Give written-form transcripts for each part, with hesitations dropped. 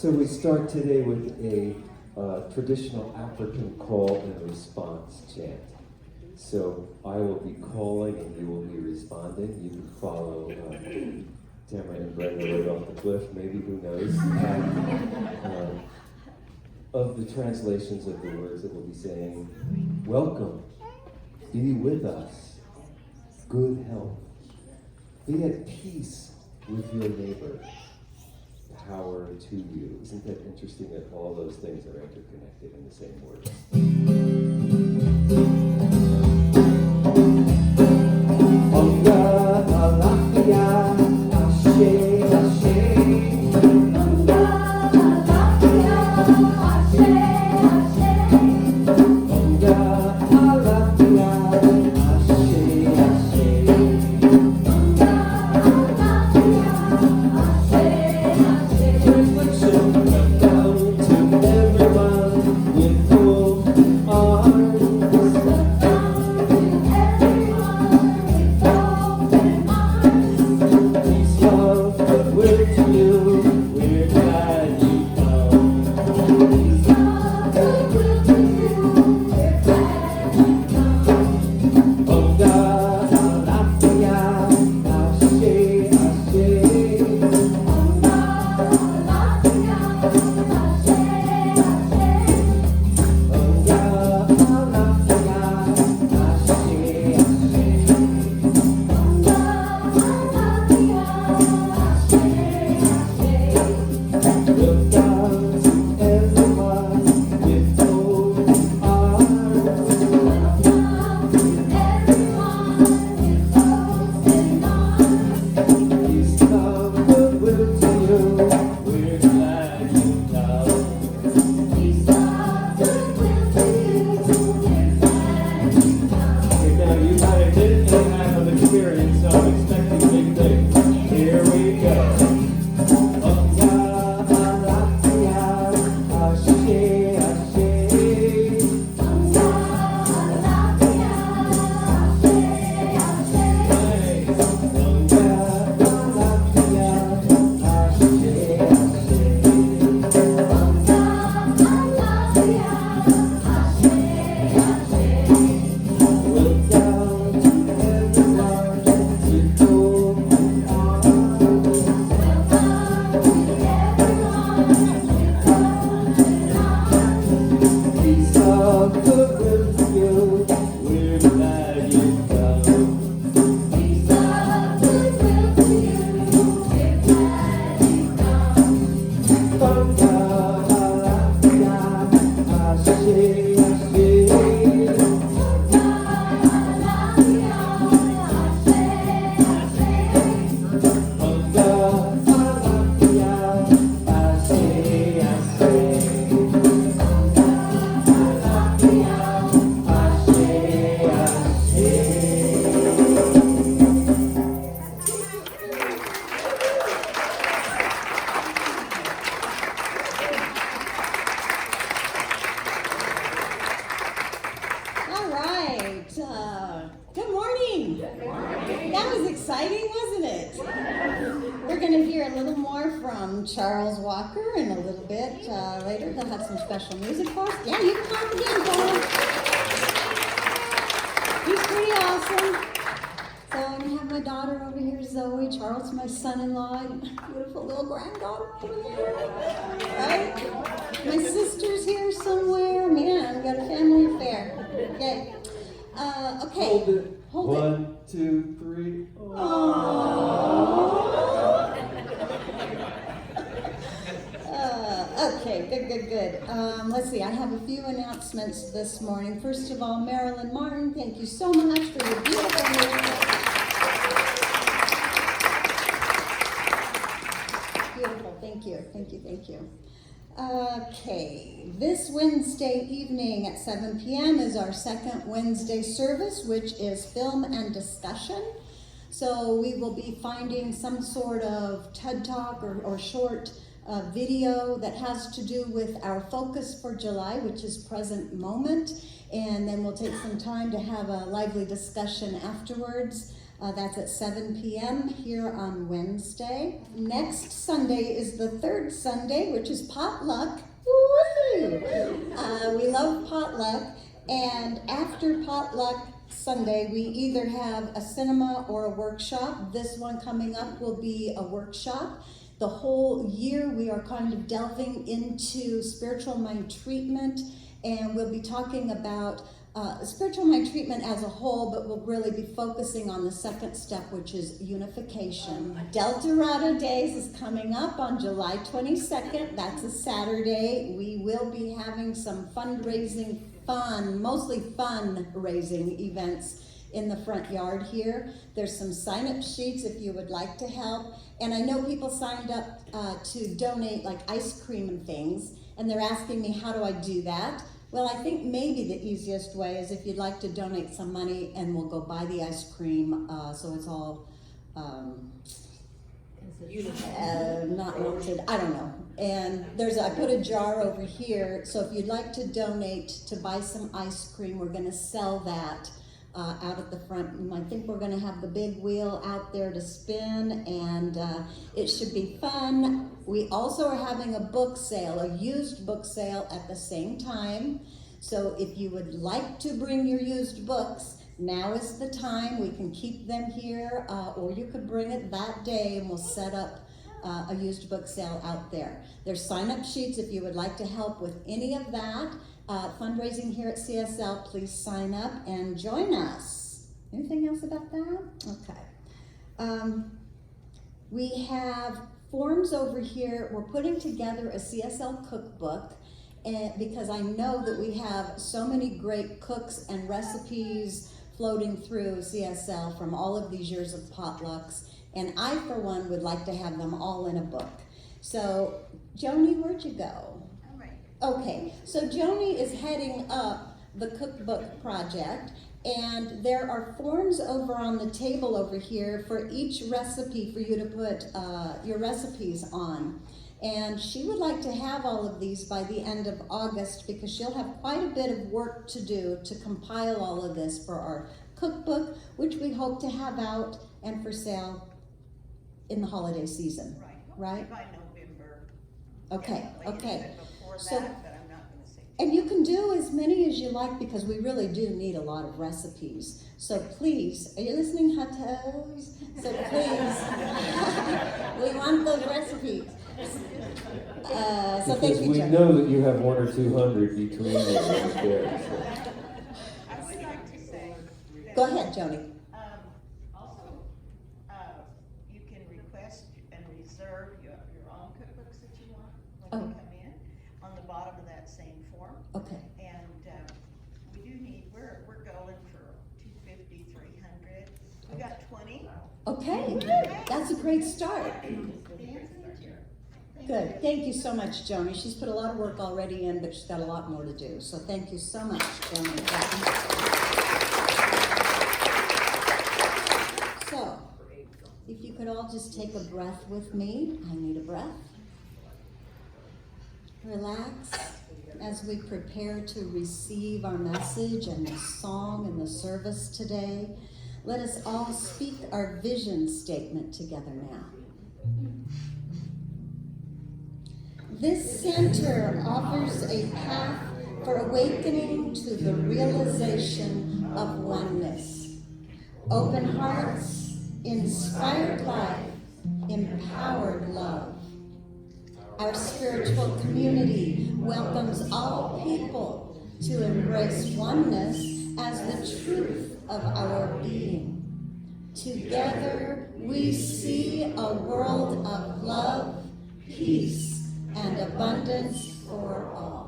So we start today with a traditional African call and response chant. So I will be calling and you will be responding. You can follow Tamara and Brenda right off the cliff, maybe, who knows. Of the translations of the words that we'll be saying, welcome, be with us, good health, be at peace with your neighbor, power to you. Isn't that interesting that all those things are interconnected in the same words? Special music for us. Yeah, you can clap again, Paul. He's pretty awesome. So I have my daughter over here, Zoe. Charles, my son-in-law. Beautiful little granddaughter over there. Right? My sister's here somewhere. Man, we got a family affair. Okay. Okay. Hold it. Hold it. 1, 2, 3. Okay, good. Let's see, I have a few announcements this morning. First of all, Marilyn Martin, thank you so much for your beautiful music. Beautiful, thank you. Okay, this Wednesday evening at 7 p.m. is our second Wednesday service, which is film and discussion. So we will be finding some sort of TED Talk or short video that has to do with our focus for July, which is present moment, and then we'll take some time to have a lively discussion afterwards. That's at 7 p.m. here on Wednesday. Next Sunday is the third Sunday, which is potluck. Woo! We love potluck. And after potluck Sunday, we either have a cinema or a workshop. This one coming up will be a workshop. The whole year we are kind of delving into spiritual mind treatment, and we'll be talking about spiritual mind treatment as a whole, but we'll really be focusing on the second step, which is unification. Deltorado Days is coming up on July 22nd. That's a Saturday. We will be having some fundraising mostly fundraising events in the front yard here. There's some sign-up sheets if you would like to help. And I know people signed up to donate like ice cream and things, and they're asking me, how do I do that? Well, I think maybe the easiest way is if you'd like to donate some money and we'll go buy the ice cream, so it's all not melted, I don't know. And I put a jar over here, so if you'd like to donate to buy some ice cream, we're gonna sell that out at the front. And I think we're gonna have the big wheel out there to spin, and it should be fun. We also are having a book sale, a used book sale at the same time. So if you would like to bring your used books, now is the time. We can keep them here, or you could bring it that day and we'll set up a used book sale out there. There's sign-up sheets if you would like to help with any of that. Fundraising here at CSL, please sign up and join us. Anything else about that? Okay. We have forms over here. We're putting together a CSL cookbook, and because I know that we have so many great cooks and recipes floating through CSL from all of these years of potlucks, and I, for one, would like to have them all in a book. So, Joni, where'd you go? All right. Okay, so Joni is heading up the cookbook project, and there are forms over on the table over here for each recipe for you to put your recipes on. And she would like to have all of these by the end of August because she'll have quite a bit of work to do to compile all of this for our cookbook, which we hope to have out and for sale in the holiday season. Right? By November. Okay, okay. Before So- that, but I'm not gonna say. And you can do as many as you like because we really do need a lot of recipes. So please, are you listening, hot toes? So please, we want those recipes. So thank Because you, we Joe. know that you have 100 or 200 between you right there. So. I would like to say. that, Go ahead, Joni. Also, you can request and reserve your own cookbooks that you want when you come in on the bottom of that same form. Okay. And, we do need, we're going for 250, 300. We got 20. Okay, that's a great start. Good. Thank you so much, Joni. She's put a lot of work already in, but she's got a lot more to do. So thank you so much, Joni. So, if you could all just take a breath with me. I need a breath. Relax as we prepare to receive our message and the song and the service today. Let us all speak our vision statement together now. This center offers a path for awakening to the realization of oneness. Open hearts, inspired life, empowered love. Our spiritual community welcomes all people to embrace oneness as the truth of our being. Together we see a world of love, peace, and abundance for all.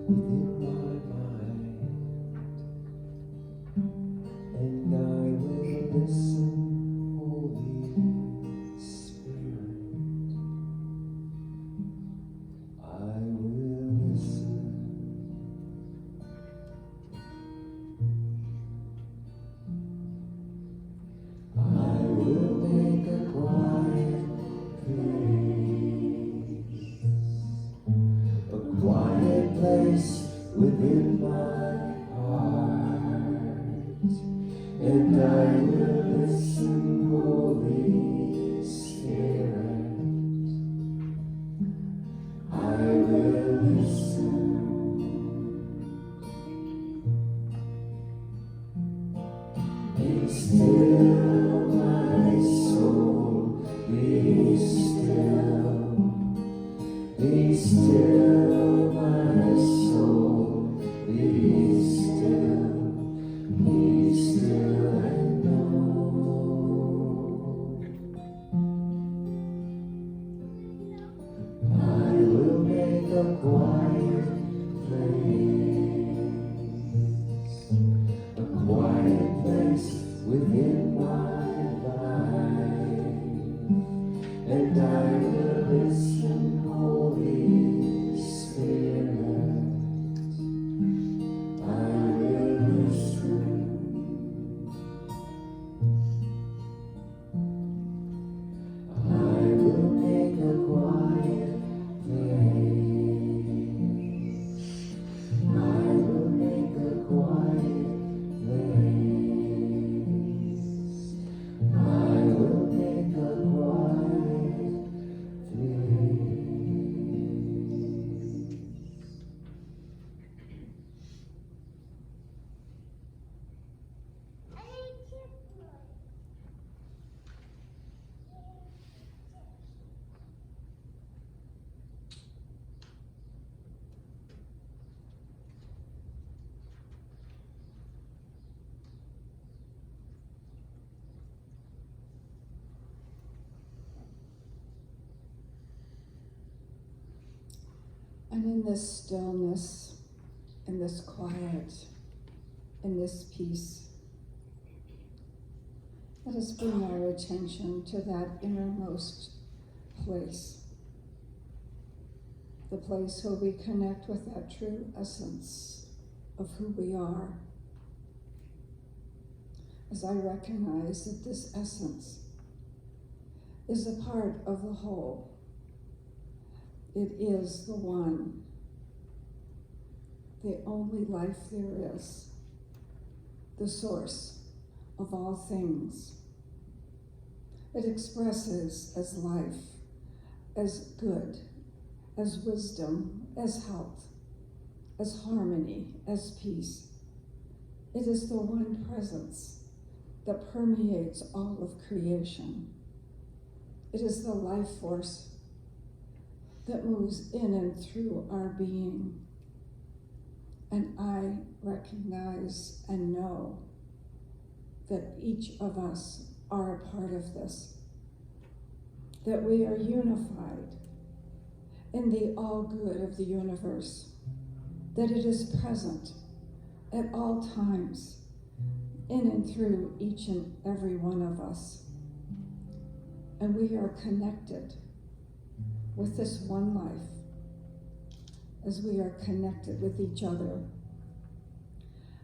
within my mind, and I will listen, Holy Spirit. I will listen. I will make a quiet place, a quiet place within my heart, and I will listen, Holy Spirit. I will listen. Be still, my soul, be still. Be still, my soul, be still. Be still and know. I will make a quiet place, a quiet place within my life, and I will listen, Holy Spirit. I will listen. I will make a quiet place. I will make a quiet place. I will make a quiet place. And in this stillness, in this quiet, in this peace, let us bring our attention to that innermost place, the place where we connect with that true essence of who we are. As I recognize that this essence is a part of the whole. It is the one, the only life there is, the source of all things. It expresses as life, as good, as wisdom, as health, as harmony, as peace. It is the one presence that permeates all of creation. It is the life force that moves in and through our being. And I recognize and know that each of us are a part of this, that we are unified in the all good of the universe, that it is present at all times in and through each and every one of us. And we are connected with this one life as we are connected with each other.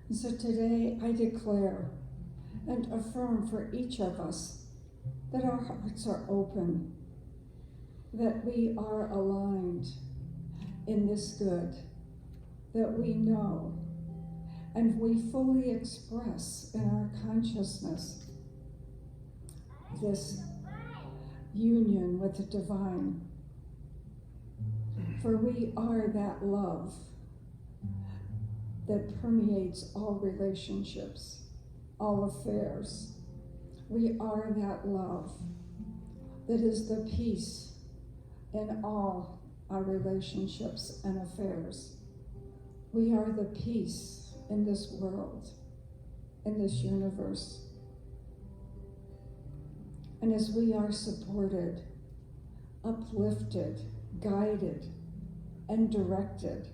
And so today I declare and affirm for each of us that our hearts are open, that we are aligned in this good, that we know and we fully express in our consciousness this union with the divine. For we are that love that permeates all relationships, all affairs. We are that love that is the peace in all our relationships and affairs. We are the peace in this world, in this universe. And as we are supported, uplifted, guided, and directed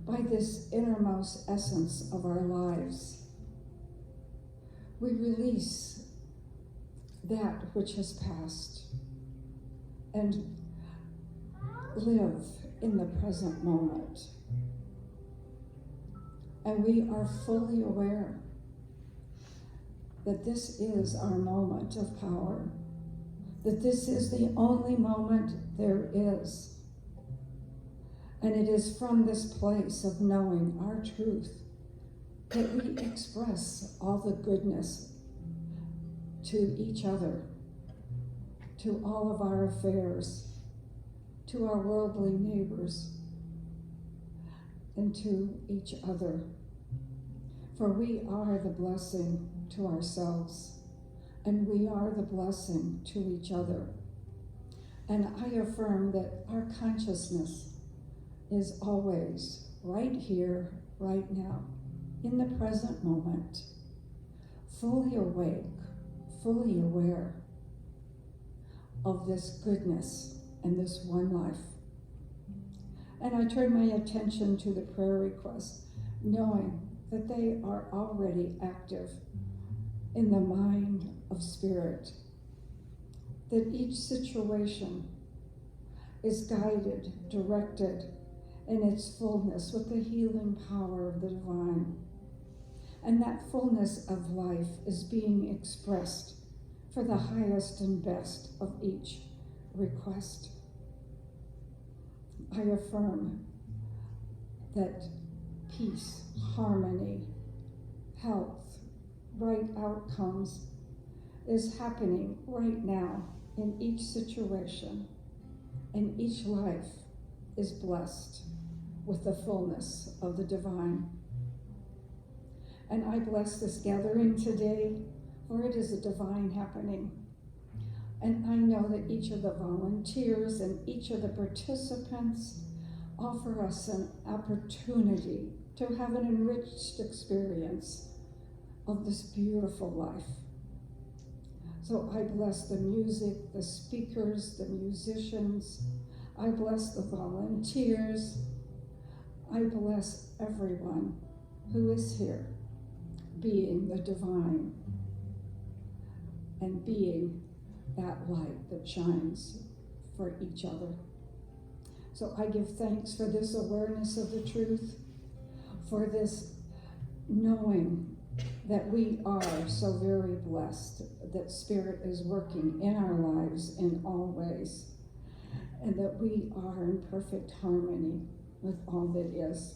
by this innermost essence of our lives. We release that which has passed and live in the present moment. And we are fully aware that this is our moment of power, that this is the only moment there is. And it is from this place of knowing our truth that we express all the goodness to each other, to all of our affairs, to our worldly neighbors, and to each other. For we are the blessing to ourselves, and we are the blessing to each other. And I affirm that our consciousness is always right here, right now, in the present moment, fully awake, fully aware of this goodness and this one life. And I turn my attention to the prayer requests, knowing that they are already active in the mind of spirit, that each situation is guided, directed in its fullness with the healing power of the divine. And that fullness of life is being expressed for the highest and best of each request. I affirm that peace, harmony, health, right outcomes is happening right now in each situation, and each life is blessed with the fullness of the divine. And I bless this gathering today, for it is a divine happening. And I know that each of the volunteers and each of the participants offer us an opportunity to have an enriched experience of this beautiful life. So I bless the music, the speakers, the musicians. I bless the volunteers. I bless everyone who is here, being the divine and being that light that shines for each other. So I give thanks for this awareness of the truth, for this knowing that we are so very blessed, that Spirit is working in our lives in all ways, and that we are in perfect harmony with all that is.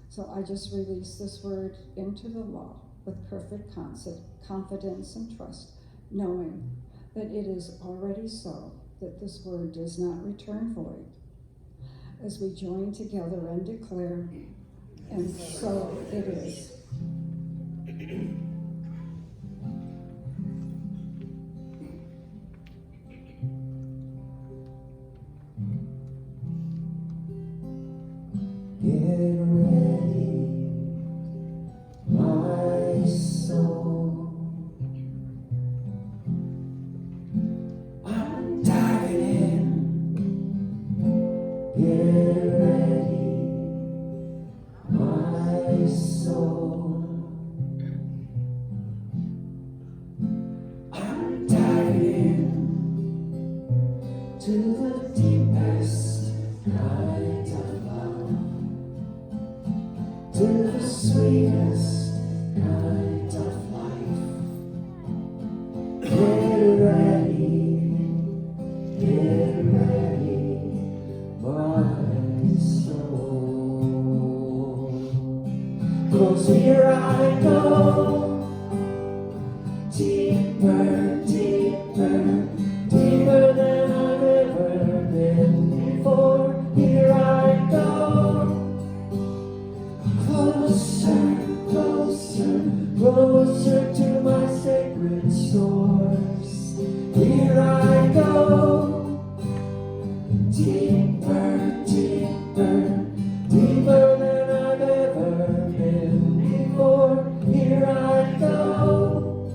So I just release this word into the law with perfect confidence and trust, knowing that it is already so, that this word does not return void. As we join together and declare, and so it is. Get ready, my soul. I'm diving in. Get ready, my soul. I'm diving in to the deepest kind of love, to the sweetest kind of life. Get ready, my soul. 'Cause here I go, deeper, deeper, deeper than I've ever been before. Here I go, closer, closer, closer to my sacred source. Here I go, deeper, deeper, deeper than I've ever been before. Here I go,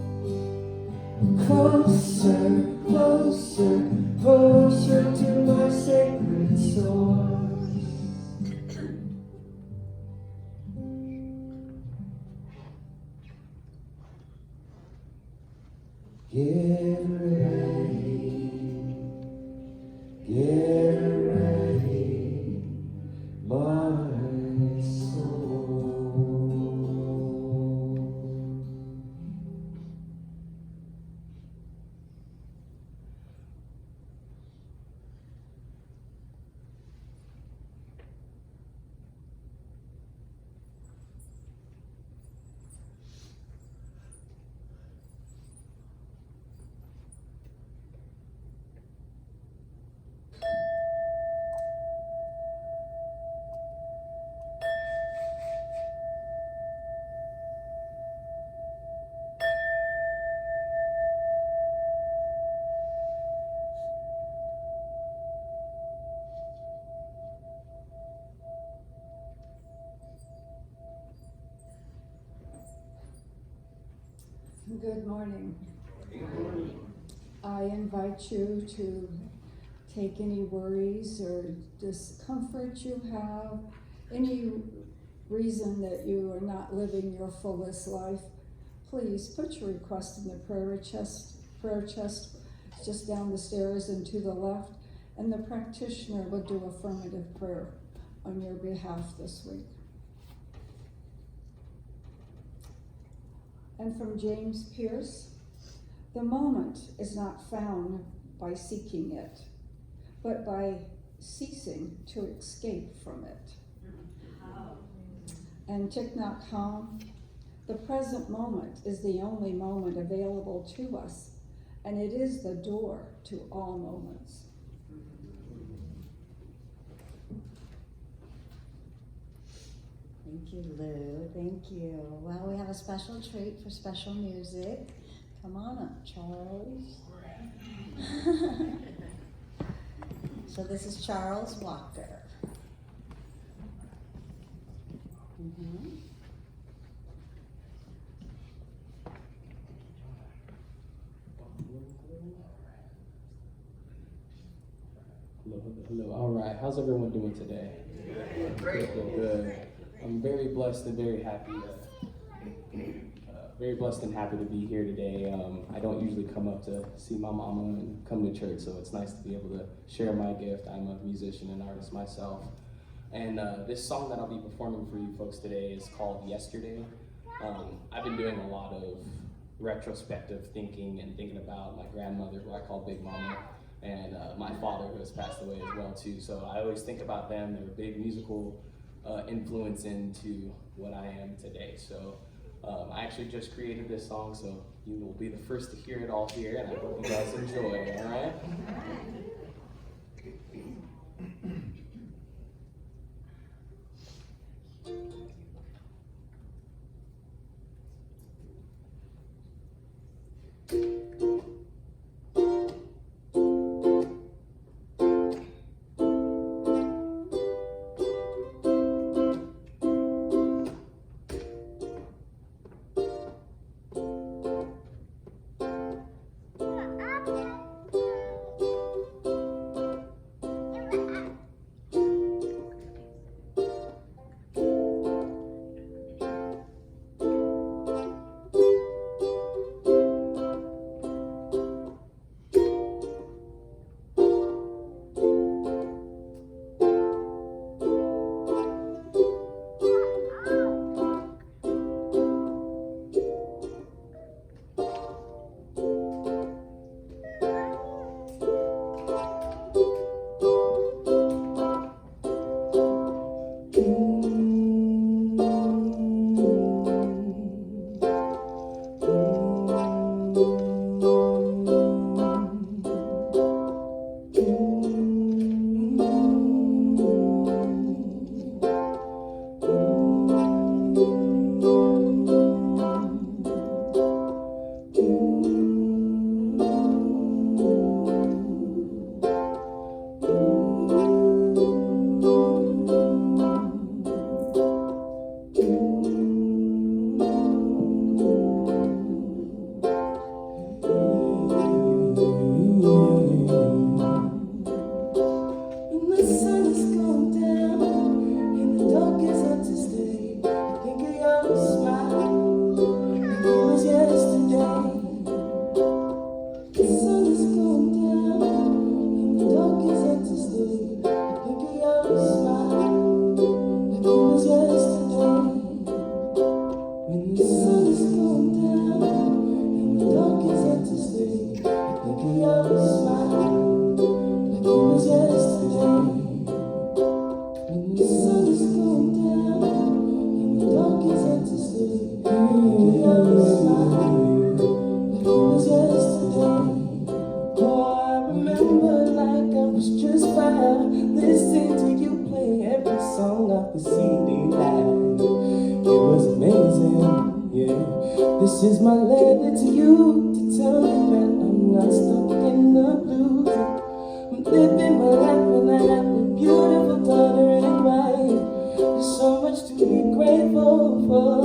closer, closer, closer to my sacred source. Good morning. I invite you to take any worries or discomfort you have, any reason that you are not living your fullest life. Please put your request in the prayer chest just down the stairs and to the left, and the practitioner will do affirmative prayer on your behalf this week. And from James Pierce, the moment is not found by seeking it, but by ceasing to escape from it. And Thich Nhat Hanh, the present moment is the only moment available to us, and it is the door to all moments. Thank you, Lou. Thank you. Well, we have a special treat for special music. Come on up, Charles. So this is Charles Walker. Hello. All right. How's everyone doing today? Great. Good. I'm very blessed and very happy. Very blessed and happy to be here today. I don't usually come up to see my mama and come to church, so it's nice to be able to share my gift. I'm a musician and artist myself. And this song that I'll be performing for you folks today is called Yesterday. I've been doing a lot of retrospective thinking and thinking about my grandmother, who I call Big Mama, and my father, who has passed away as well too. So I always think about them. They're a big musical influence into what I am today. So I actually just created this song, so you will be the first to hear it all here, and I hope you guys enjoy it, all right? This is my letter to you, to tell you that I'm not stuck in the blues. I'm living my life and I have a beautiful daughter and wife. There's so much to be grateful for,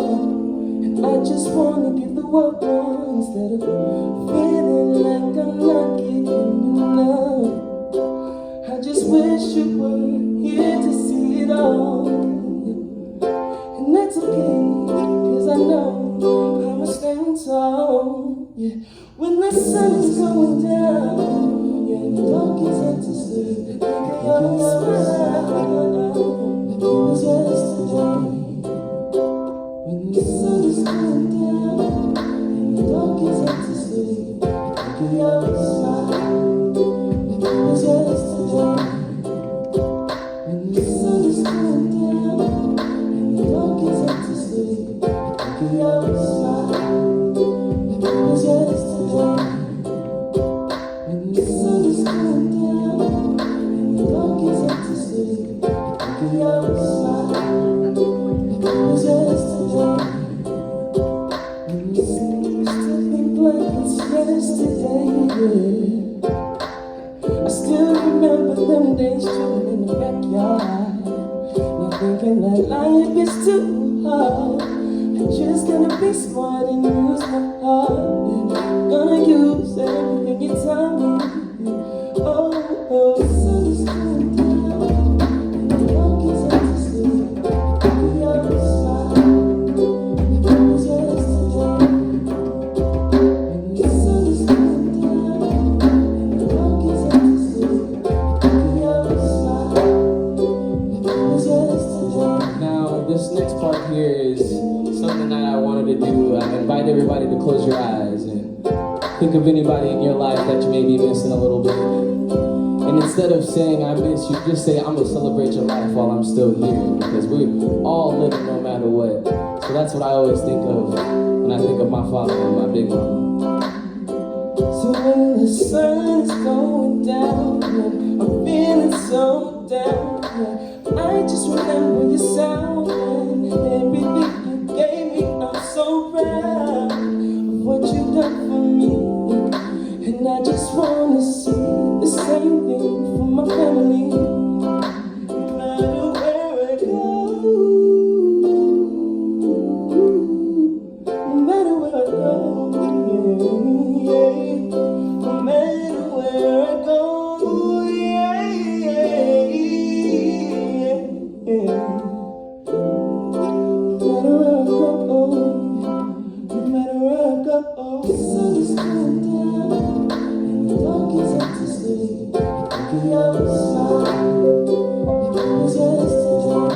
and I just wanna give the world one Yeah. When the sun is going down, yeah, the dark is out to sleep. Think of your smile, it was yesterday. When the sun is going down, and the dark is out to sleep. Think of your smile, it was yesterday. When the sun is going down, and the dark is out to sleep. Think of your smile, it was yesterday. When the sun is going down, and the dark is out to sleep. Think of your smile, it was yesterday. When the sun still think like it's yesterday, yeah. I still remember them days chilling in the backyard, not thinking that life is too hard. I'm just gonna be smart and use my heart. Yeah. Gonna use everything you tell me. Yeah. Oh, the sun is going down, and the dark is out to sleep. Your smile, it was yesterday. When the sun is going down, and the dark is out to sleep. Your smile, it was yesterday. Now, this next part here is something that I wanted to do. I invite everybody to close your eyes and think of anybody in your life that you may be missing a little bit. And instead of saying I miss you, just say I'm gonna celebrate your life while I'm still here, because we're all living no matter what. So that's what I always think of when I think of my father and my big mama. So when the sun is going down, yeah, I'm feeling so down, yeah. I just remember your sound and everything you gave me. I'm so proud of what you've done for me, yeah. And I just wanna see the same thing for my family. No matter where I go, no matter where I go, yeah, yeah. No matter where I go, yeah, yeah, yeah, yeah. No matter where I go, no matter where I go, the sun is going down, and the dark is out to sleep. Think of your smile, it was yesterday.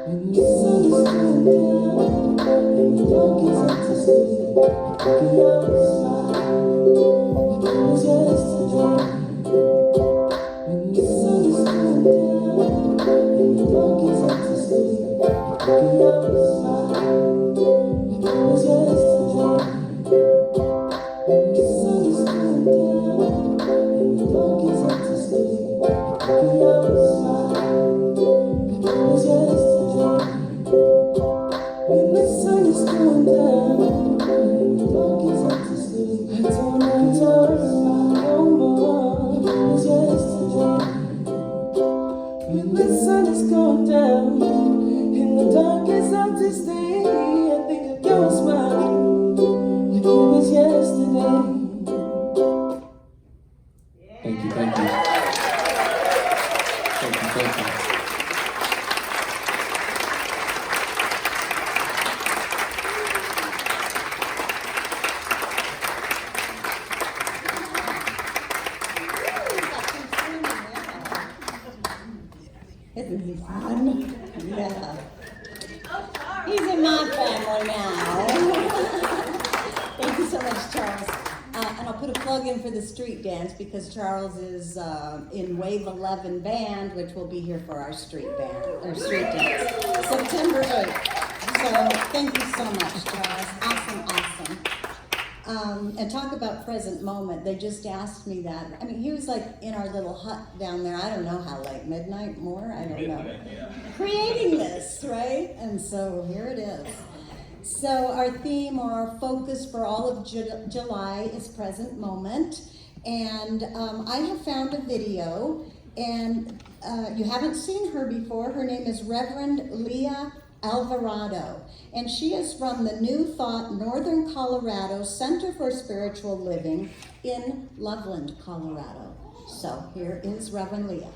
When the sun is going down, and the dark is out to sleep. Think of your smile, it was yesterday. When the sun is going down, and the dark is out to sleep. Think of your smile, it was yesterday. When the sun is going down, and the dark is out to sleep. Think of your smile, it was yesterday. When the sun is going down, and the dark is out to sleep. I don't have to worry no more, it was yesterday. When the sun is going down, and the dark is out to stay, I think of your smile, like it was yesterday. Thank you, thank you. Thank you, thank you. Isn't he fun? Yeah. He's in my family now. Thank you so much, Charles. And I'll put a plug in for the street dance because Charles is in Wave 11 Band, which will be here for our street dance, September 8th. So thank you so much, Charles. Awesome. And talk about present moment. They just asked me that. I mean, he was like in our little hut down there. I don't know how late, midnight, more? I don't know. Creating this, right? And so here it is. So our theme or our focus for all of July is present moment. And I have found a video, and you haven't seen her before. Her name is Reverend Leah Alvarado, and she is from the New Thought Northern Colorado Center for Spiritual Living in Loveland, Colorado. So here is Reverend Leah.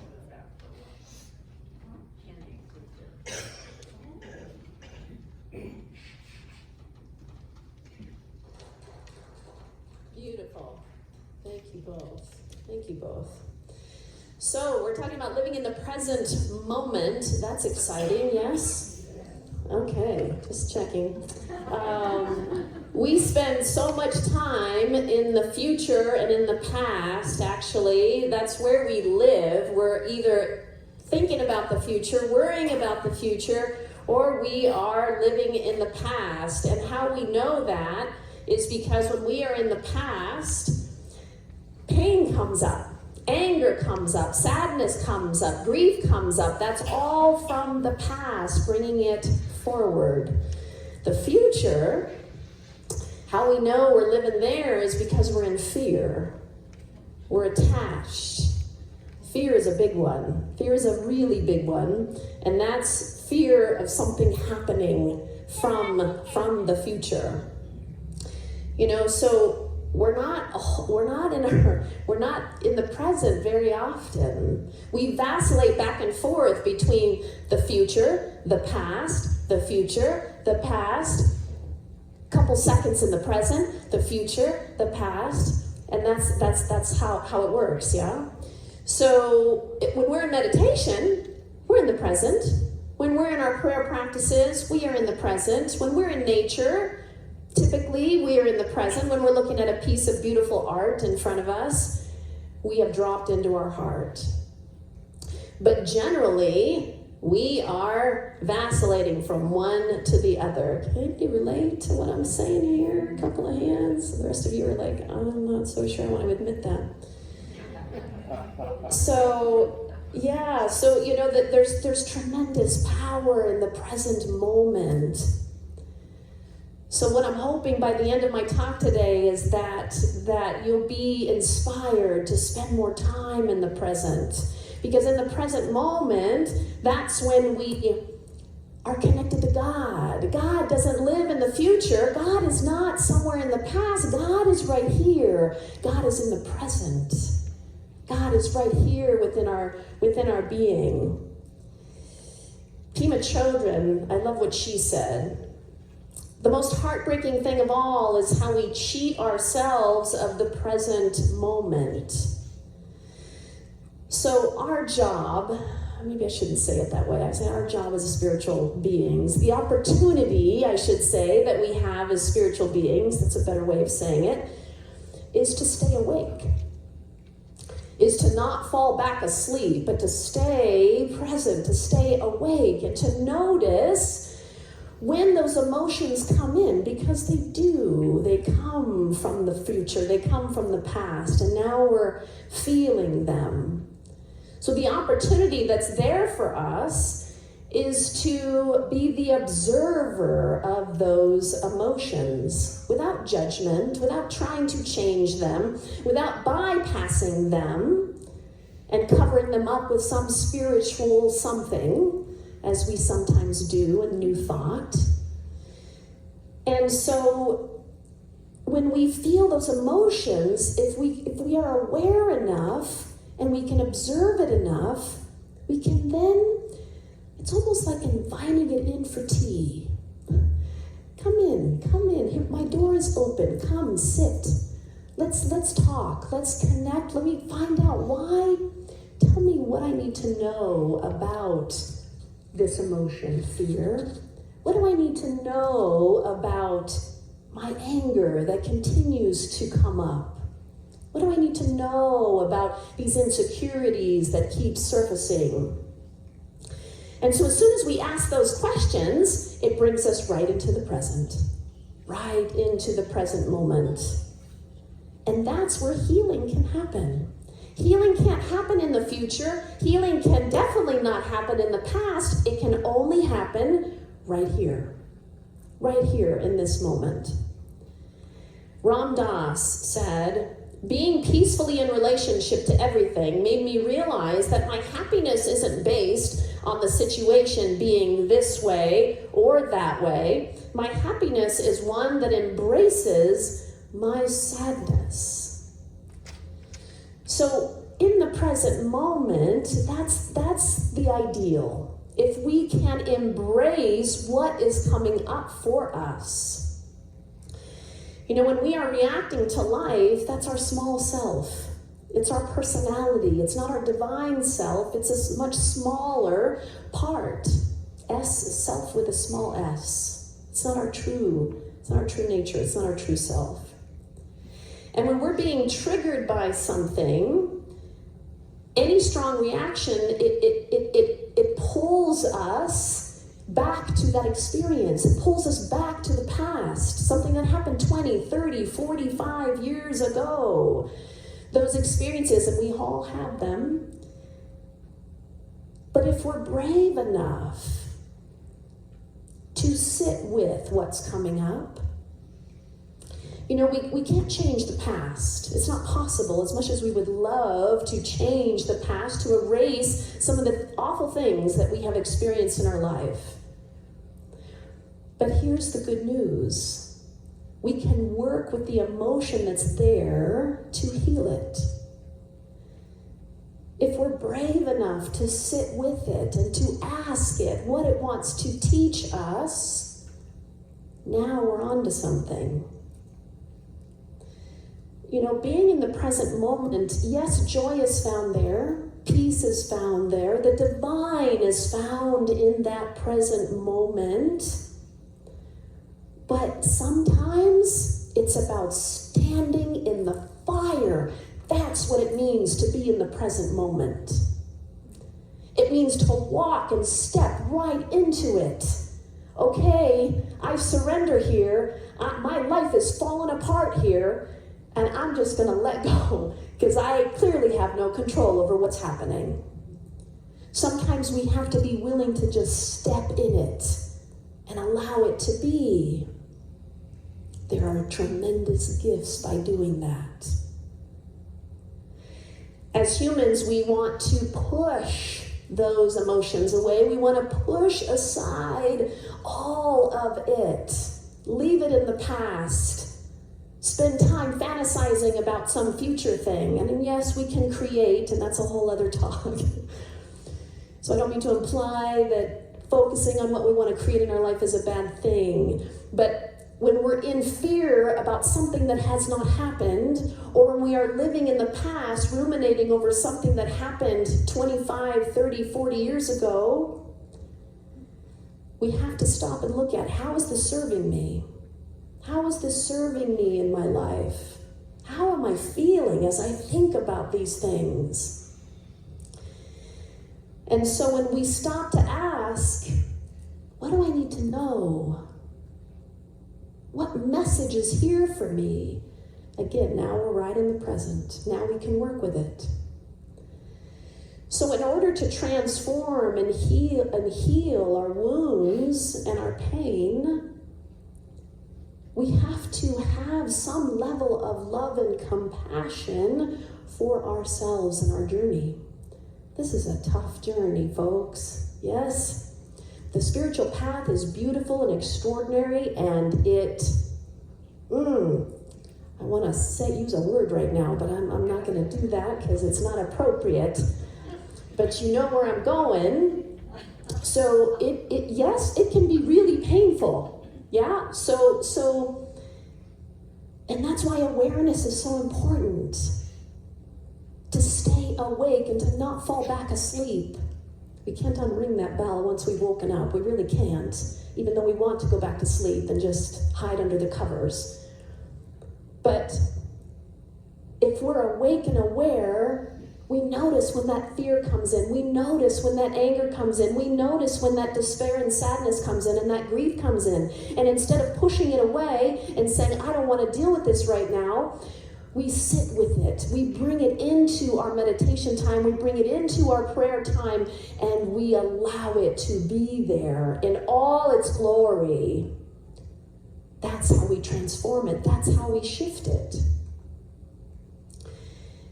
Thank you both. So we're talking about living in the present moment. That's exciting, yes? Okay, just checking. We spend so much time in the future and in the past, actually. That's where we live. We're either thinking about the future, worrying about the future, or we are living in the past. And how we know that is because when we are in the past, pain comes up, anger comes up, sadness comes up, grief comes up. That's all from the past, bringing it forward. The future, how we know we're living there is because we're in fear. We're attached. Fear is a big one. Fear is a really big one, and that's fear of something happening from the future. You know, so we're not in the present very often. We vacillate back and forth between the future, the past, the future, the past, couple seconds in the present, the future, the past, and that's how it works, yeah? So when we're in meditation, we're in the present. When we're in our prayer practices, we are in the present. When we're in nature, typically we are in the present. When we're looking at a piece of beautiful art in front of us, we have dropped into our heart. But generally, we are vacillating from one to the other. Can anybody relate to what I'm saying here? A couple of hands. The rest of you are like, I'm not so sure I want to admit that. So, yeah, so you know that there's tremendous power in the present moment. So what I'm hoping by the end of my talk today is that you'll be inspired to spend more time in the present. Because in the present moment, that's when we are connected to God. God doesn't live in the future. God is not somewhere in the past. God is right here. God is in the present. God is right here within our being. Pima Chodron, I love what she said. The most heartbreaking thing of all is how we cheat ourselves of the present moment. So our job, maybe I shouldn't say it that way. I say our job as spiritual beings, the opportunity, I should say, that we have as spiritual beings, that's a better way of saying it, is to stay awake. Is to not fall back asleep, but to stay present, to stay awake, and to notice when those emotions come in, because they do. They come from the future, they come from the past, and now we're feeling them. So the opportunity that's there for us is to be the observer of those emotions without judgment, without trying to change them, without bypassing them and covering them up with some spiritual something, as we sometimes do in New Thought. And so when we feel those emotions, if we are aware enough and we can observe it enough, we can then, it's almost like inviting it in for tea. Come in. Here, my door is open. Come, sit. Let's talk. Let's connect. Let me find out why. Tell me what I need to know about this emotion, fear. What do I need to know about my anger that continues to come up? What do I need to know about these insecurities that keep surfacing? And so as soon as we ask those questions, it brings us right into the present, right into the present moment. And that's where healing can happen. Healing can't happen in the future. Healing can definitely not happen in the past. It can only happen right here in this moment. Ram Dass said, being peacefully in relationship to everything made me realize that my happiness isn't based on the situation being this way or that way. My happiness is one that embraces my sadness. So in the present moment, that's the ideal. If we can embrace what is coming up for us. You know, when we are reacting to life, that's our small self. It's our personality. It's not our divine self. It's a much smaller part. S is self with a small s. It's not our true nature. It's not our true self. And when we're being triggered by something, any strong reaction, it pulls us back to that experience. It pulls us back to the past, something that happened 20, 30, 45 years ago. Those experiences, and we all have them. But if we're brave enough to sit with what's coming up, you know, we can't change the past. It's not possible, as much as we would love to change the past, to erase some of the awful things that we have experienced in our life. But here's the good news. We can work with the emotion that's there to heal it. If we're brave enough to sit with it and to ask it what it wants to teach us, now we're on to something. You know, being in the present moment, yes, joy is found there, peace is found there, the divine is found in that present moment. But sometimes it's about standing in the fire. That's what it means to be in the present moment. It means to walk and step right into it. Okay, I surrender here. My life is falling apart here, and I'm just going to let go because I clearly have no control over what's happening. Sometimes we have to be willing to just step in it and allow it to be. There are tremendous gifts by doing that. As humans, we want to push those emotions away. We want to push aside all of it. Leave it in the past. Spend time fantasizing about some future thing. And yes, we can create, and that's a whole other talk. So I don't mean to imply that focusing on what we want to create in our life is a bad thing. But when we're in fear about something that has not happened, or when we are living in the past, ruminating over something that happened 25, 30, 40 years ago, we have to stop and look at, how is this serving me? How is this serving me in my life? How am I feeling as I think about these things? And so when we stop to ask, what do I need to know? What message is here for me? Again, now we're right in the present. Now we can work with it. So in order to transform and heal our wounds and our pain, we have to have some level of love and compassion for ourselves and our journey. This is a tough journey, folks. Yes. The spiritual path is beautiful and extraordinary, and I want to use a word right now, but I'm not going to do that because it's not appropriate. But you know where I'm going. So yes, it can be really painful. Yeah. So, and that's why awareness is so important. To stay awake and to not fall back asleep. We can't unring that bell once we've woken up. We really can't, even though we want to go back to sleep and just hide under the covers. But if we're awake and aware, we notice when that fear comes in. We notice when that anger comes in. We notice when that despair and sadness comes in and that grief comes in. And instead of pushing it away and saying, I don't want to deal with this right now, we sit with it. We bring it into our meditation time. We bring it into our prayer time, and we allow it to be there in all its glory. That's how we transform it. That's how we shift it.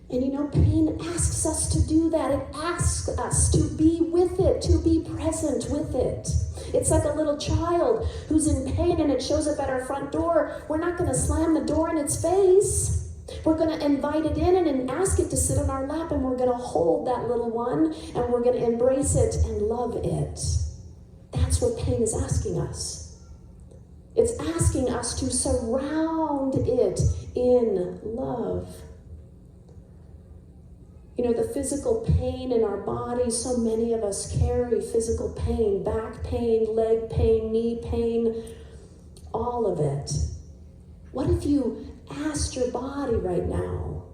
And you know, pain asks us to do that. It asks us to be with it, to be present with it. It's like a little child who's in pain and it shows up at our front door. We're not going to slam the door in its face. We're going to invite it in and ask it to sit on our lap, and we're going to hold that little one, and we're going to embrace it and love it. That's what pain is asking us. It's asking us to surround it in love. You know, the physical pain in our bodies, so many of us carry physical pain, back pain, leg pain, knee pain, all of it. What if you asked your body right now,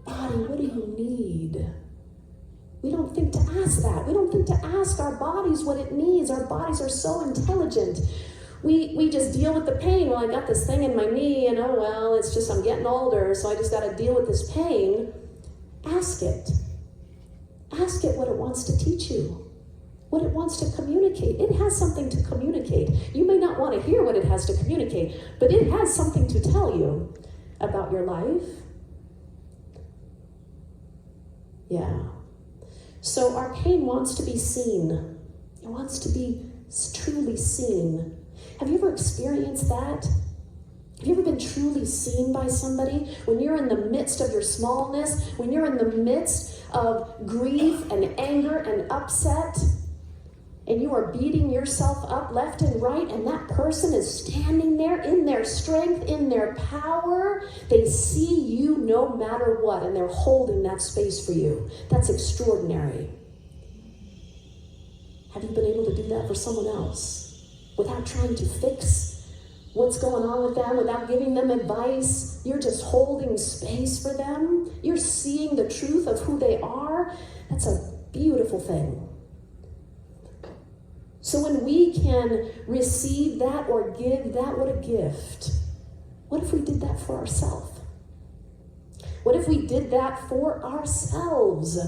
body, what do you need? We don't think to ask that. We don't think to ask our bodies what it needs. Our bodies are so intelligent. We just deal with the pain. Well, I got this thing in my knee, and oh well, it's just I'm getting older, so I just got to deal with this pain. Ask it. Ask it what it wants to teach you, what it wants to communicate. It has something to communicate. You may not want to hear what it has to communicate, but it has something to tell you about your life. Yeah. So our pain wants to be seen. It wants to be truly seen. Have you ever experienced that? Have you ever been truly seen by somebody? When you're in the midst of your smallness, when you're in the midst of grief and anger and upset, and you are beating yourself up left and right, and that person is standing there in their strength, in their power. They see you no matter what, and they're holding that space for you. That's extraordinary. Have you been able to do that for someone else without trying to fix what's going on with them, without giving them advice? You're just holding space for them. You're seeing the truth of who they are. That's a beautiful thing. So when we can receive that or give that, what a gift. What if we did that for ourselves? What if we did that for ourselves?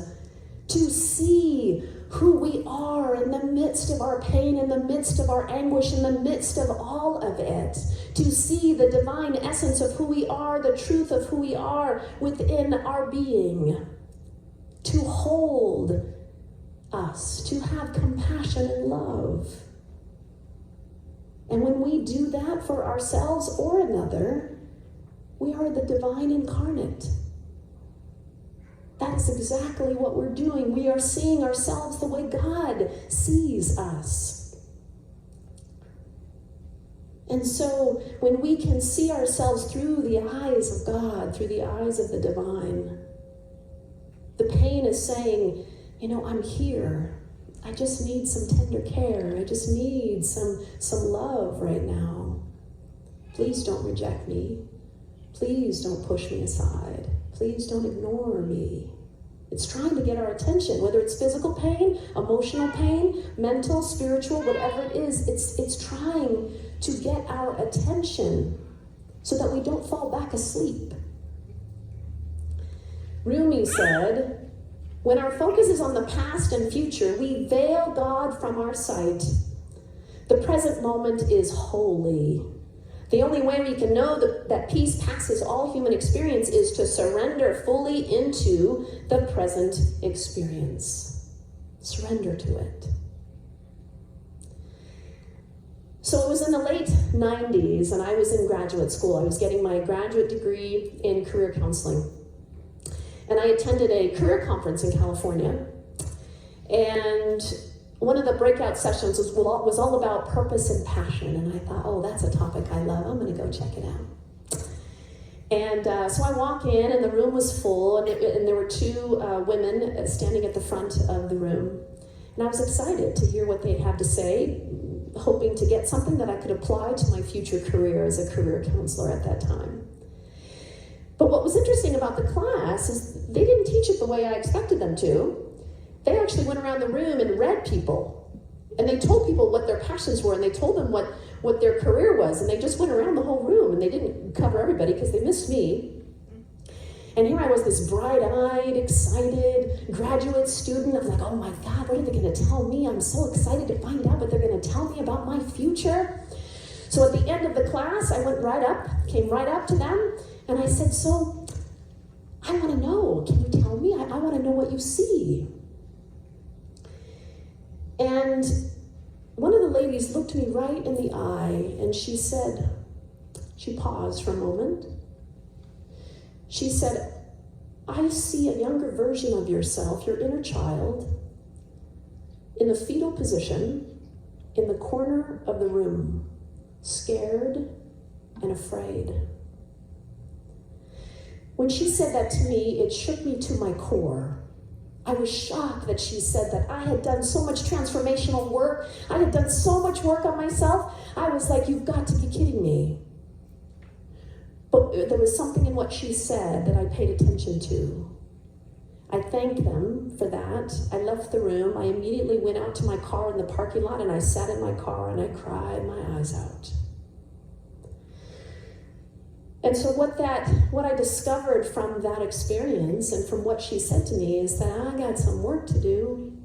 To see who we are in the midst of our pain, in the midst of our anguish, in the midst of all of it. To see the divine essence of who we are, the truth of who we are within our being. To hold us, to have compassion and love. And when we do that for ourselves or another, we are the divine incarnate. That is exactly what we're doing. We are seeing ourselves the way God sees us. And so when we can see ourselves through the eyes of God, through the eyes of the divine, the pain is saying, you know, I'm here. I just need some tender care. I just need some love right now. Please don't reject me. Please don't push me aside. Please don't ignore me. It's trying to get our attention, whether it's physical pain, emotional pain, mental, spiritual, whatever it is, it's trying to get our attention so that we don't fall back asleep. Rumi said, when our focus is on the past and future, we veil God from our sight. The present moment is holy. The only way we can know that peace passes all human experience is to surrender fully into the present experience. Surrender to it. So it was in the late 90s, and I was in graduate school. I was getting my graduate degree in career counseling. And I attended a career conference in California. And one of the breakout sessions was all about purpose and passion. And I thought, oh, that's a topic I love. I'm going to go check it out. And so I walk in, and the room was full, and there were two women standing at the front of the room. And I was excited to hear what they had to say, hoping to get something that I could apply to my future career as a career counselor at that time. But what was interesting about the class is they didn't teach it the way I expected them to. They actually went around the room and read people. And they told people what their passions were, and they told them what their career was. And they just went around the whole room, and they didn't cover everybody because they missed me. And here I was, this bright-eyed, excited graduate student. I was like, oh my God, what are they going to tell me? I'm so excited to find out what they're going to tell me about my future. So at the end of the class, I came right up to them, and I said, so, I want to know, can you tell me? I want to know what you see. And one of the ladies looked me right in the eye, and she said, she paused for a moment. She said, I see a younger version of yourself, your inner child, in the fetal position, in the corner of the room, scared and afraid. When she said that to me, it shook me to my core. I was shocked that she said that. I had done so much transformational work. I had done so much work on myself. I was like, you've got to be kidding me. But there was something in what she said that I paid attention to. I thanked them for that. I left the room. I immediately went out to my car in the parking lot, and I sat in my car and I cried my eyes out. And so what I discovered from that experience and from what she said to me is that I got some work to do.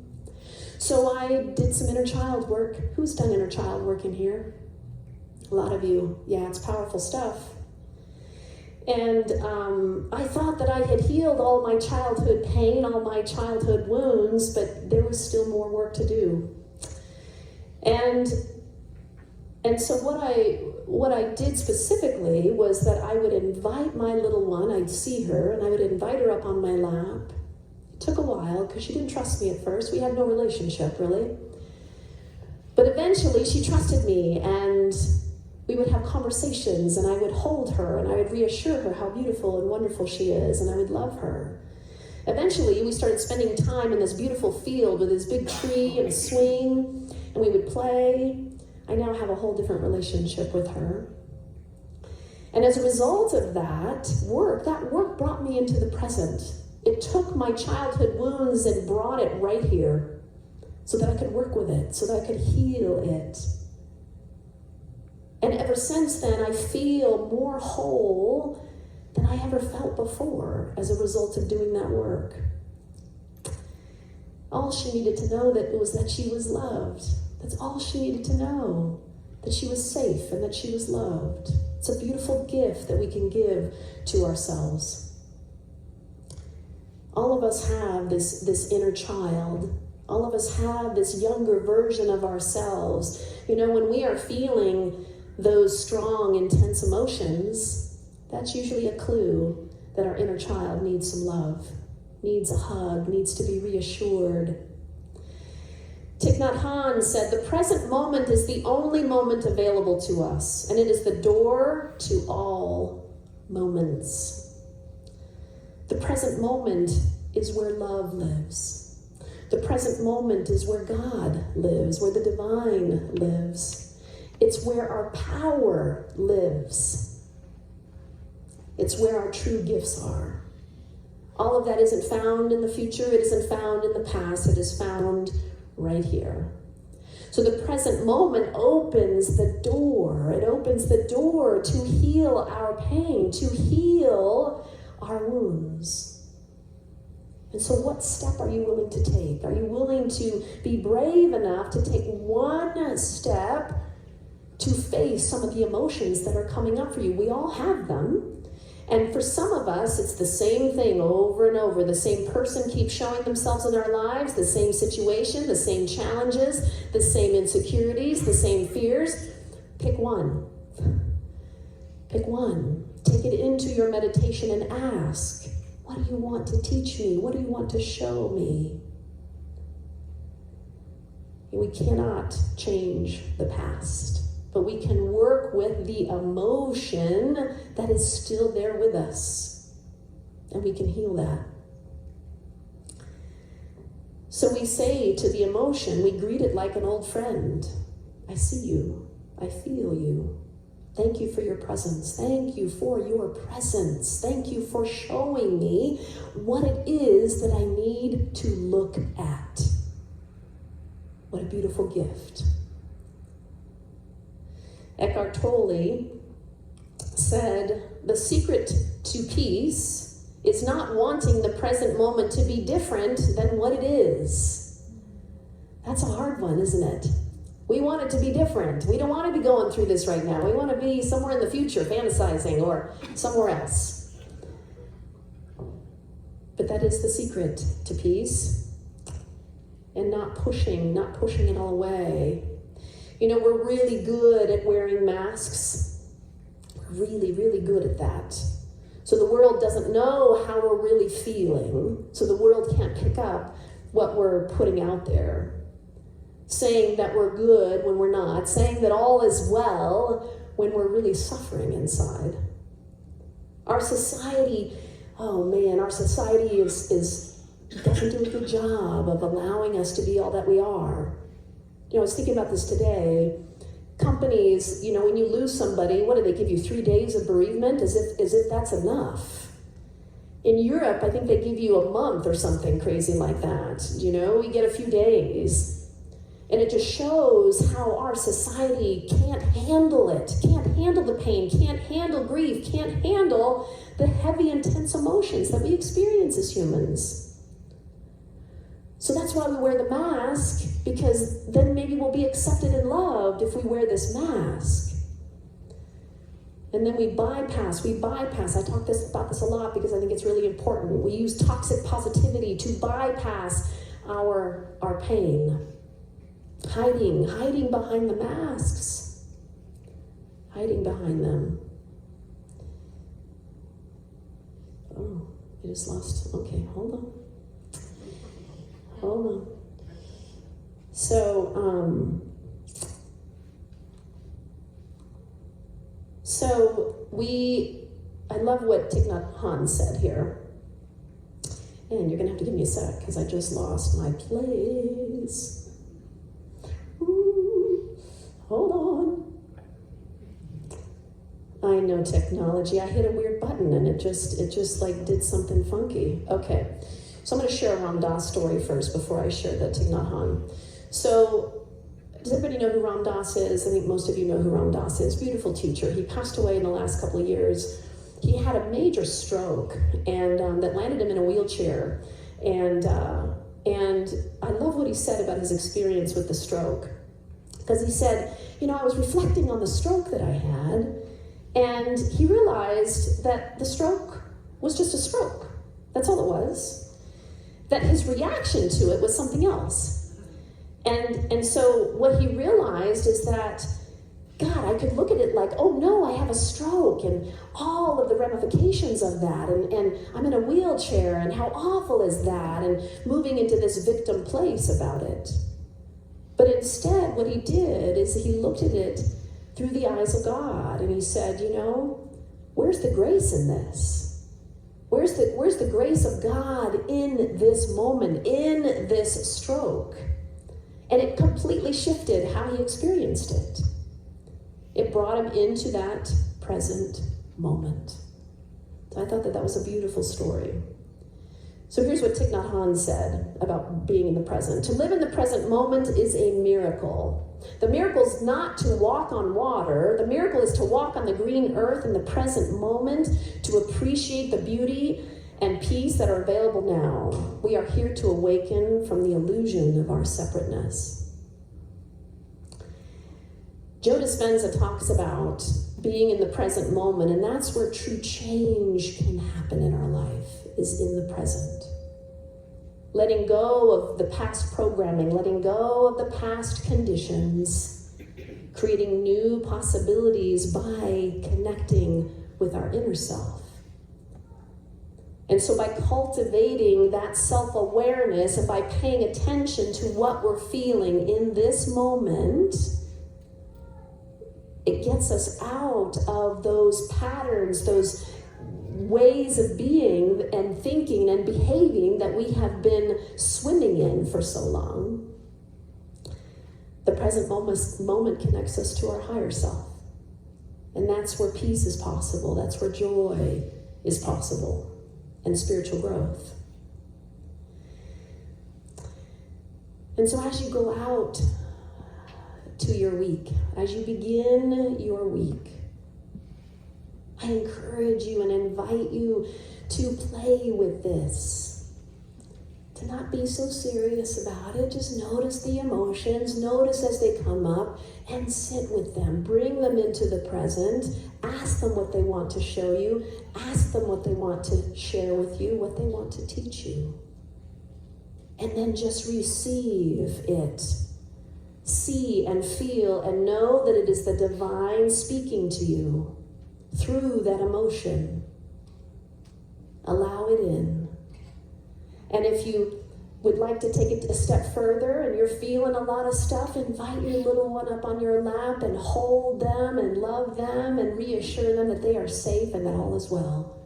So I did some inner child work. Who's done inner child work in here? A lot of you. Yeah, it's powerful stuff. And I thought that I had healed all my childhood pain, all my childhood wounds, but there was still more work to do. And so what I did specifically was that I would invite my little one, I'd see her, and I would invite her up on my lap. It took a while because she didn't trust me at first. We had no relationship, really. But eventually she trusted me, and we would have conversations, and I would hold her, and I would reassure her how beautiful and wonderful she is, and I would love her. Eventually, we started spending time in this beautiful field with this big tree and a swing, and we would play. I now have a whole different relationship with her. And as a result of that work brought me into the present. It took my childhood wounds and brought it right here so that I could work with it, so that I could heal it. And ever since then, I feel more whole than I ever felt before as a result of doing that work. All she needed to know was that she was loved. That's all she needed to know, that she was safe and that she was loved. It's a beautiful gift that we can give to ourselves. All of us have this inner child. All of us have this younger version of ourselves. You know, when we are feeling those strong, intense emotions, that's usually a clue that our inner child needs some love, needs a hug, needs to be reassured. Thich Nhat Hanh said, the present moment is the only moment available to us, and it is the door to all moments. The present moment is where love lives. The present moment is where God lives, where the divine lives. It's where our power lives. It's where our true gifts are. All of that isn't found in the future. It isn't found in the past. It is found right here. So the present moment opens the door. It opens the door to heal our pain, to heal our wounds. And so what step are you willing to take? Are you willing to be brave enough to take one step to face some of the emotions that are coming up for you? We all have them. And for some of us, it's the same thing over and over. The same person keeps showing themselves in our lives, the same situation, the same challenges, the same insecurities, the same fears. Pick one. Pick one. Take it into your meditation and ask, what do you want to teach me? What do you want to show me? We cannot change the past, but we can work with the emotion that is still there with us, and we can heal that. So we say to the emotion, we greet it like an old friend. I see you. I feel you. Thank you for your presence. Thank you for your presence. Thank you for showing me what it is that I need to look at. What a beautiful gift. Eckhart Tolle said, the secret to peace is not wanting the present moment to be different than what it is. That's a hard one, isn't it? We want it to be different. We don't want to be going through this right now. We want to be somewhere in the future, fantasizing, or somewhere else. But that is the secret to peace. And not pushing it all away. You know, we're really good at wearing masks. We're really, really good at that. So the world doesn't know how we're really feeling. So the world can't pick up what we're putting out there. Saying that we're good when we're not. Saying that all is well when we're really suffering inside. Our society, oh man, our society is doesn't do a good job of allowing us to be all that we are. You know, I was thinking about this today. Companies, you know, when you lose somebody, what do they give you, 3 days of bereavement? As if that's enough. In Europe, I think they give you a month or something crazy like that. You know, we get a few days. And it just shows how our society can't handle it, can't handle the pain, can't handle grief, can't handle the heavy, intense emotions that we experience as humans. So that's why we wear the mask, because then maybe we'll be accepted and loved if we wear this mask. And then we bypass. I talk about this a lot because I think it's really important. We use toxic positivity to bypass our pain. Hiding behind the masks. Hiding behind them. Oh, I just lost. Okay, hold on. So I love what Thich Nhat Hanh said here. And you're gonna have to give me a sec because I just lost my place. Ooh, hold on. I know technology. I hit a weird button and it just like did something funky. Okay. So I'm going to share a Ram Dass story first before I share the Thich Nhat Hanh. So, does everybody know who Ram Dass is? I think most of you know who Ram Dass is. Beautiful teacher. He passed away in the last couple of years. He had a major stroke and that landed him in a wheelchair. And I love what he said about his experience with the stroke. Because he said, you know, I was reflecting on the stroke that I had, and he realized that the stroke was just a stroke. That's all it was. That his reaction to it was something else. And so what he realized is that, God, I could look at it like, oh no, I have a stroke and all of the ramifications of that, and I'm in a wheelchair, and how awful is that, and moving into this victim place about it. But instead, what he did is he looked at it through the eyes of God, and he said, you know, where's the grace in this? Where's the grace of God in this moment, in this stroke? And it completely shifted how he experienced it. It brought him into that present moment. So I thought that was a beautiful story. So here's what Thich Nhat Hanh said about being in the present. To live in the present moment is a miracle. The miracle is not to walk on water. The miracle is to walk on the green earth in the present moment, to appreciate the beauty and peace that are available now. We are here to awaken from the illusion of our separateness. Joe Dispenza talks about being in the present moment, and that's where true change can happen in our life, is in the present. Letting go of the past programming, letting go of the past conditions, creating new possibilities by connecting with our inner self. And so by cultivating that self-awareness and by paying attention to what we're feeling in this moment, it gets us out of those patterns, those ways of being and thinking and behaving that we have been swimming in for so long. The present moment connects us to our higher self. And that's where peace is possible. That's where joy is possible, and spiritual growth. And so as you go out to your week, as you begin your week, I encourage you and invite you to play with this, to not be so serious about it. Just notice the emotions, notice as they come up, and sit with them. Bring them into the present. Ask them what they want to show you. Ask them what they want to share with you, what they want to teach you. And then just receive it. See and feel and know that it is the divine speaking to you through that emotion. Allow it in. And if you would like to take it a step further and you're feeling a lot of stuff, invite your little one up on your lap and hold them and love them and reassure them that they are safe and that all is well.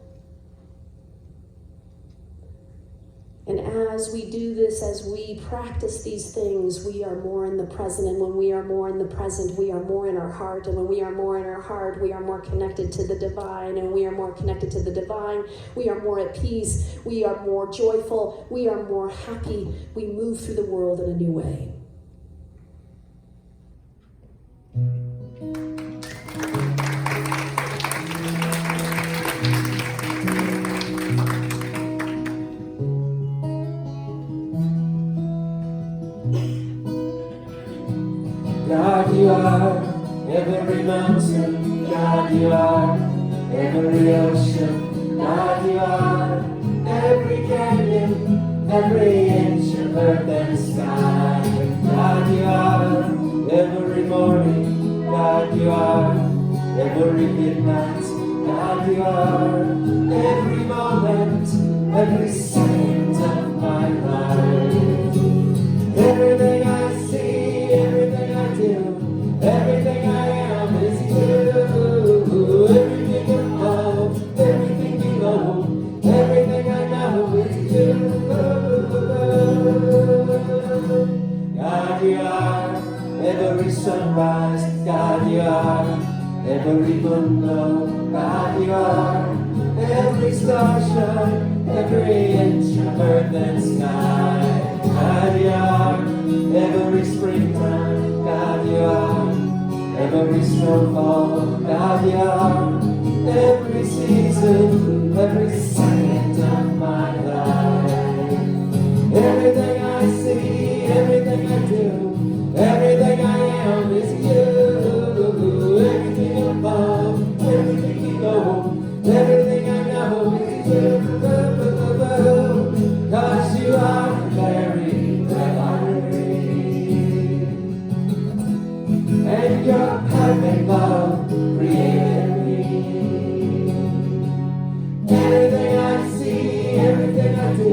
And as we do this, as we practice these things, we are more in the present. And when we are more in the present, we are more in our heart. And when we are more in our heart, we are more connected to the divine. And we are more connected to the divine, we are more at peace. We are more joyful. We are more happy. We move through the world in a new way. God, you are every mountain. God, you are every ocean. God, you are every canyon, every inch of earth and sky. God, you are every morning. God, you are every midnight. God, you are every moment, every second of my life. Everything I see, everything I do, everything I am is you. Everything above, everything below, everything I know is you. God, you are every sunrise. God, you are every moon. God, you are every star shine, every inch of earth and sky. God, you are every springtime. God, you are every snowfall. God, you are every season, every second of my life. Everything I see, everything I do, everything I am is you. Everything above, everything below, everything I know is you. Cause you are the very breath I breathe. And your perfect love created me. Everything I see, everything I do,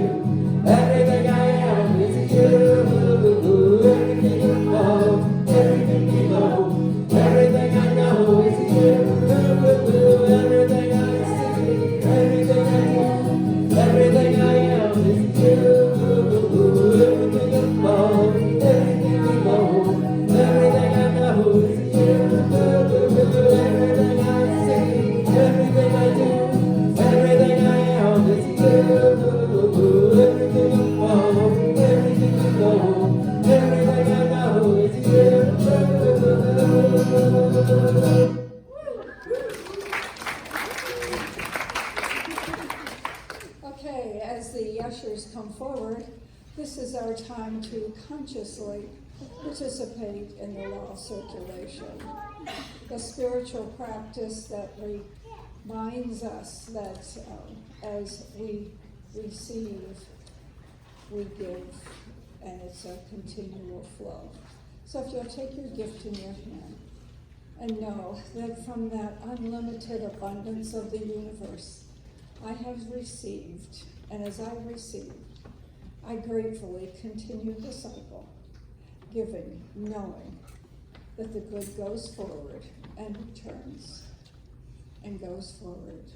everything I am is you. Everything above, everything below, everything I know is you. Everything I see, everything I do, everything I am is you. Everything above, everything below, everything I know is you. Everything I see, everything I do, everything I am is you. Everything above, everything below, everything I know is you. Okay, as the ushers come forward, this is our time to consciously participate in the law of circulation, the spiritual practice that reminds us that as we receive, we give, and it's a continual flow. So if you'll take your gift in your hand and know that from that unlimited abundance of the universe, I have received, and as I received, I gratefully continue the cycle, giving, knowing that the good goes forward and returns and goes forward,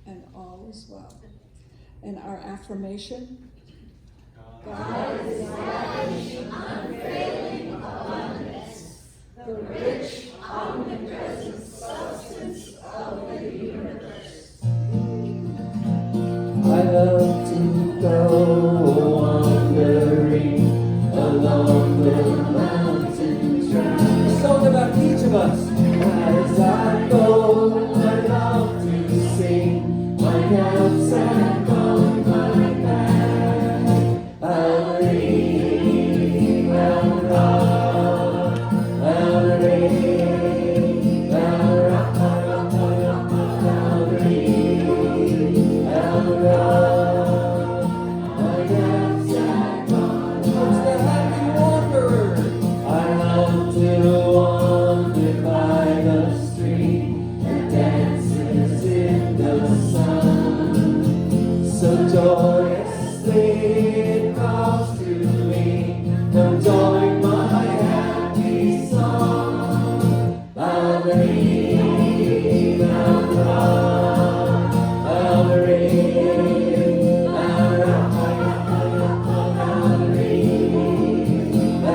and all is well. And our affirmation, God is lavishing unfailing abundance, the rich, omnipresent substance of the universe. I love to go wandering along the mountain track. A song about each of us. As I go, I love to sing my knapsack on my back.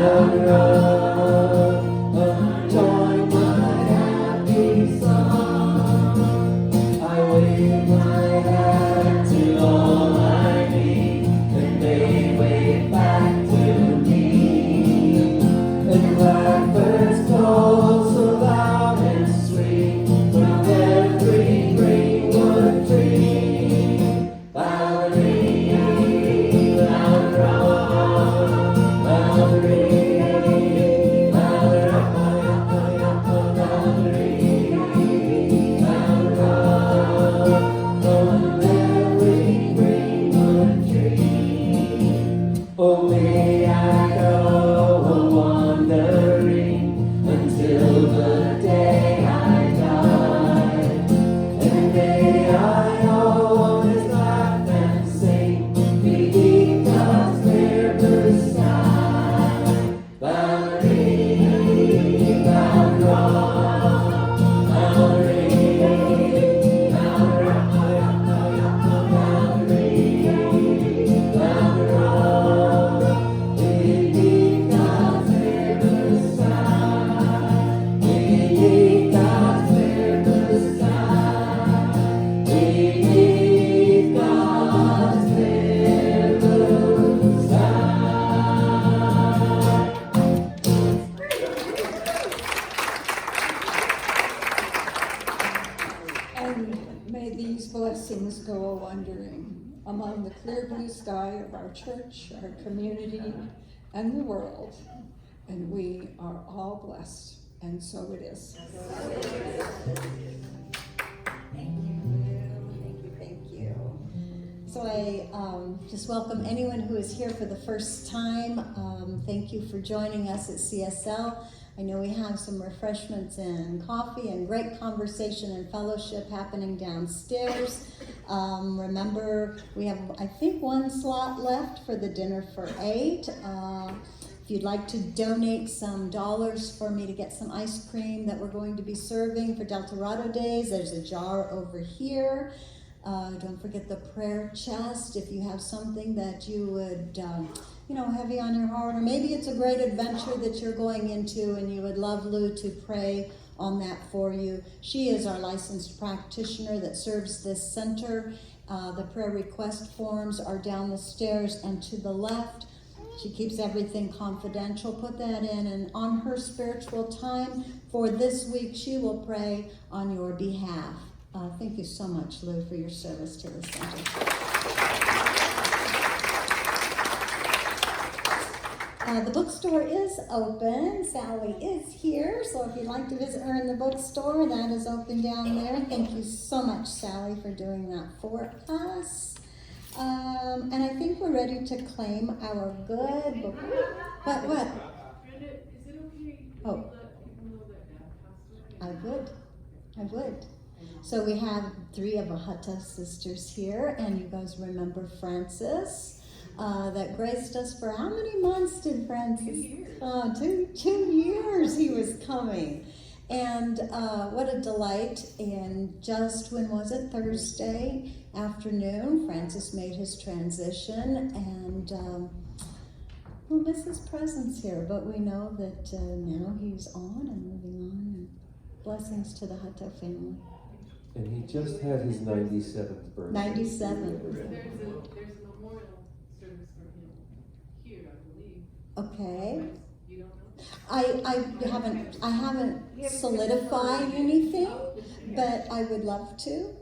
round, round, join my happy song. I wave my hat to all I meet, and they wave back to me. And blackbirds call so loud and sweet from every greenwood tree. Valerie, round, round, Valerie, round, Valerie, round, round, from every greenwood tree. Oh, may I go wandering until the day I die, and may I always laugh and sing beneath God's clear blue sky. Valerie, round, round, Valerie, round, round, Valerie, round, round, beneath God's clear blue sky, beneath God's clear blue sky, beneath God's clear blue sky. And may these blessings go a-wandering among the clear blue sky of our church, our community, and the world. And we are all blessed, and so it is. Thank you. So I just welcome anyone who is here for the first time. Thank you for joining us at CSL. I know we have some refreshments and coffee and great conversation and fellowship happening downstairs. Remember, we have, I think, one slot left for the dinner for 8. If you'd like to donate some dollars for me to get some ice cream that we're going to be serving for Del Dorado Days, there's a jar over here. Don't forget the prayer chest if you have something that you would, heavy on your heart, or maybe it's a great adventure that you're going into and you would love Lou to pray on that for you. She is our licensed practitioner that serves this center. The prayer request forms are down the stairs and to the left. She keeps everything confidential. Put that in, and on her spiritual time for this week, she will pray on your behalf. Thank you so much, Lou, for your service to the center. The bookstore is open. Sally is here, so if you'd like to visit her in the bookstore, that is open down there. Thank you so much, Sally, for doing that for us. And I think we're ready to claim our good book. What? Brenda, is it okay if Oh. we let people know that Dad passed away? I would. So we have 3 of the Hutta sisters here, and you guys remember Francis, that graced us for how many months did Francis? 2 years. 2 years he was coming. And what a delight. And just, when was it? Thursday afternoon, Francis made his transition, and we'll miss his presence here, but we know that now he's on and moving on, and blessings to the Hutta family. And he just had his 97th birthday. 97. There's a memorial service for him here, I believe. Okay. You don't know? I haven't solidified anything, but I would love to.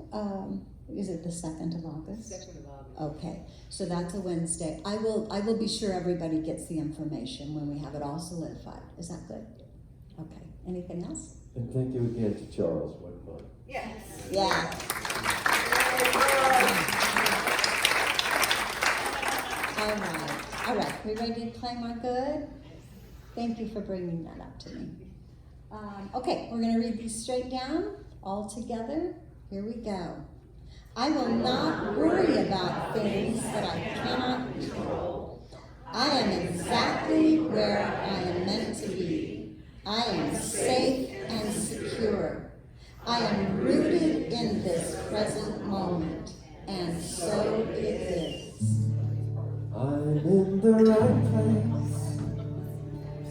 Is it the 2nd of August? 2nd of August. Okay, so that's a Wednesday. I will be sure everybody gets the information when we have it all solidified. Is that good? Okay. Anything else? And thank you again to Charles. What fun. Yes. Yeah. All right. We ready to claim our good? Thank you for bringing that up to me. Okay, we're going to read these straight down, all together. Here we go. I will not worry about things that I cannot control. I am exactly where I am meant to be. I am safe and secure. I am rooted in this present moment, and so it is. I'm in the right place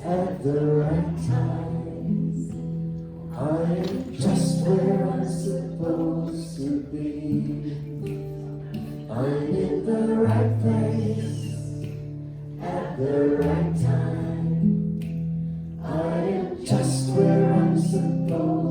at the right time. I'm just where I'm supposed to be. I'm in the right place at the right time. I'm just where I'm supposed